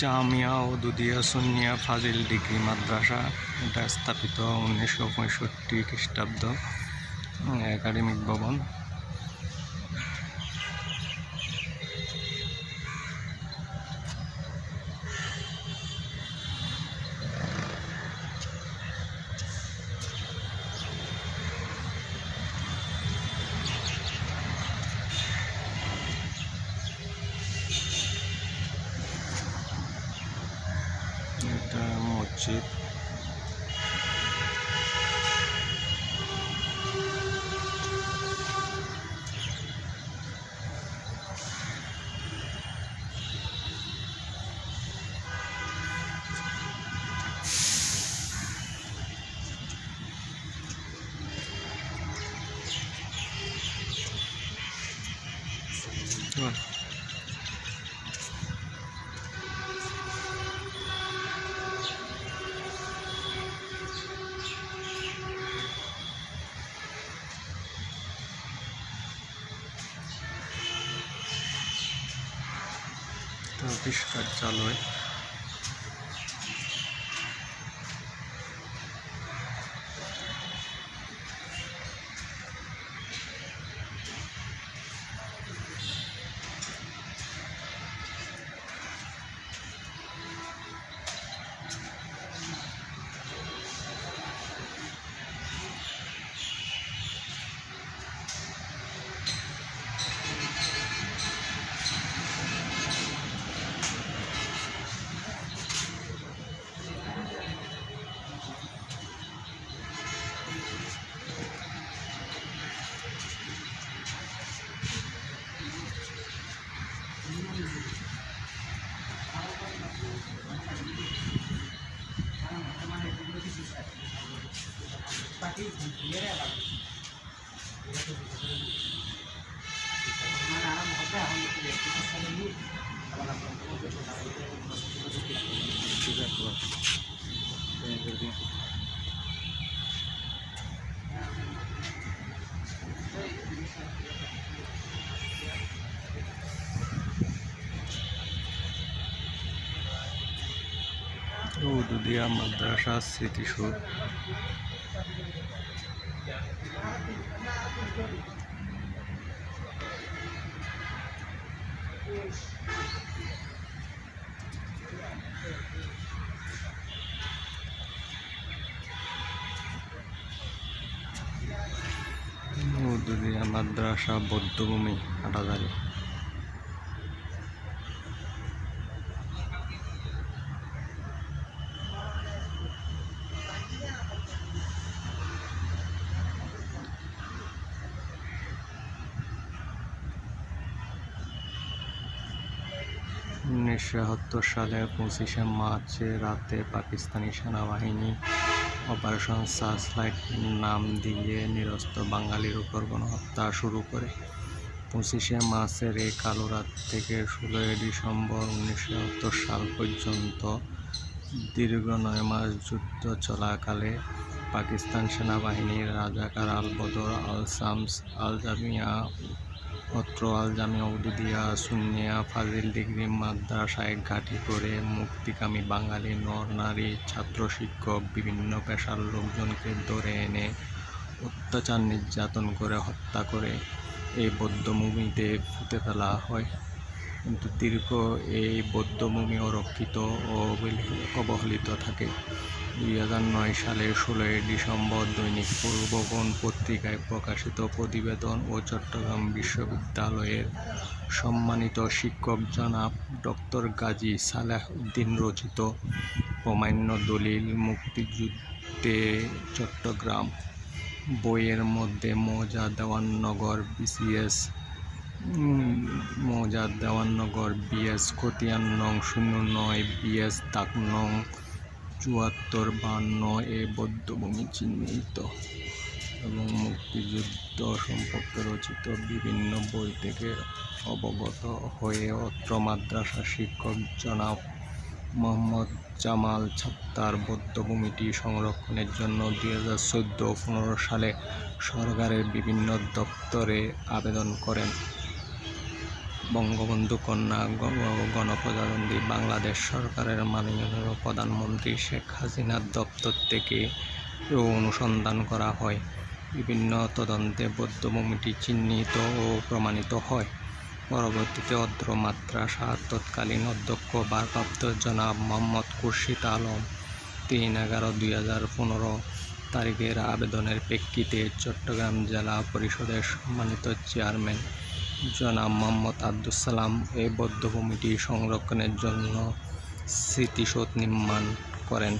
জামিয়া ওদুদিয়া সুন্নিয়া ফাজিল degree মাদ্রাসা। এটা স্থাপিত 1965 খ্রিস্টাব্দ। একাডেমিক ভবন। এটা মসজিদ। অফিস কার্যালয়। ওদুদিয়া মাদ্রাসা স্মৃতিসৌধ। ওদুদিয়া মাদ্রাসা বৌদ্ধভূমি হাটাজারি। সালে 25শে মার্চ রাতে পাকিস্তানি সেনাবাহিনী অপারেশন সার্চলাইট নাম দিয়ে নিরস্ত্র বাঙালির উপর গণহত্যা শুরু করে। 25শে মার্চের এই কালো রাত থেকে 16ই ডিসেম্বর 1971 সাল পর্যন্ত দীর্ঘ 9 মাস যুদ্ধ চলাকালে পাকিস্তান সেনাবাহিনীর রাজাকার আল বদর, আল শামস, আল জামিয়া ওদুদিয়া সুন্নিয়া ফাজিল ডিগ্রি মাদ্রাসায় ঘাঁটি করে মুক্তিকামী বাঙালি নর নারী, ছাত্র শিক্ষক, বিভিন্ন পেশার লোকজনকে ধরে এনে অত্যাচার নির্যাতন করে হত্যা করে এই বৌদ্ধভূমিতে পুঁতে ফেলা হয়। কিন্তু দীর্ঘ এই বৌদ্ধভূমি অরক্ষিত ও অবহেলিত থাকে। 2009 সালের 16ই ডিসেম্বর দৈনিক পূর্ববন পত্রিকায় প্রকাশিত প্রতিবেদন ও চট্টগ্রাম বিশ্ববিদ্যালয়ের সম্মানিত শিক্ষক জনাব ডক্টর গাজী সালেহ উদ্দিন রচিত প্রামাণ্য দলিল মুক্তিযুদ্ধে চট্টগ্রাম বইয়ের মধ্যে মৌজা দেওয়াননগর BS খতিয়ান নং 09 BS দাগ নং 7452 এই বৌদ্ধভূমি চিহ্নিত এবং মুক্তিযুদ্ধ সম্পর্কে রচিত বিভিন্ন বই থেকে অবগত হয়ে অত্র মাদ্রাসা শিক্ষক জনাব মোহাম্মদ জামাল ছাত্তার বৌদ্ধভূমিটি সংরক্ষণের জন্য 2014-15 সালে সরকারের বিভিন্ন দপ্তরে আবেদন করেন। বঙ্গবন্ধু কন্যা গণপ্রজাতন্ত্রী বাংলাদেশ সরকারের মাননীয় প্রধানমন্ত্রী শেখ হাসিনার দপ্তর থেকে অনুসন্ধান করা হয়। বিভিন্ন তদন্তে বধ্যভূমিটি চিহ্নিত ও প্রমাণিত হয়। পরবর্তীতে অত্র মাদ্রাসার তৎকালীন অধ্যক্ষ ভারপ্রাপ্ত জনাব মোহাম্মদ খুরশিদ আলম 3/11/2015 তারিখের আবেদনের প্রেক্ষিতে চট্টগ্রাম জেলা পরিষদের সম্মানিত চেয়ারম্যান জনাব মোহাম্মদ আব্দুস সালাম এই বধ্যভূমিটি সংরক্ষণের জন্য স্মৃতিসৌধ নির্মাণ করেন।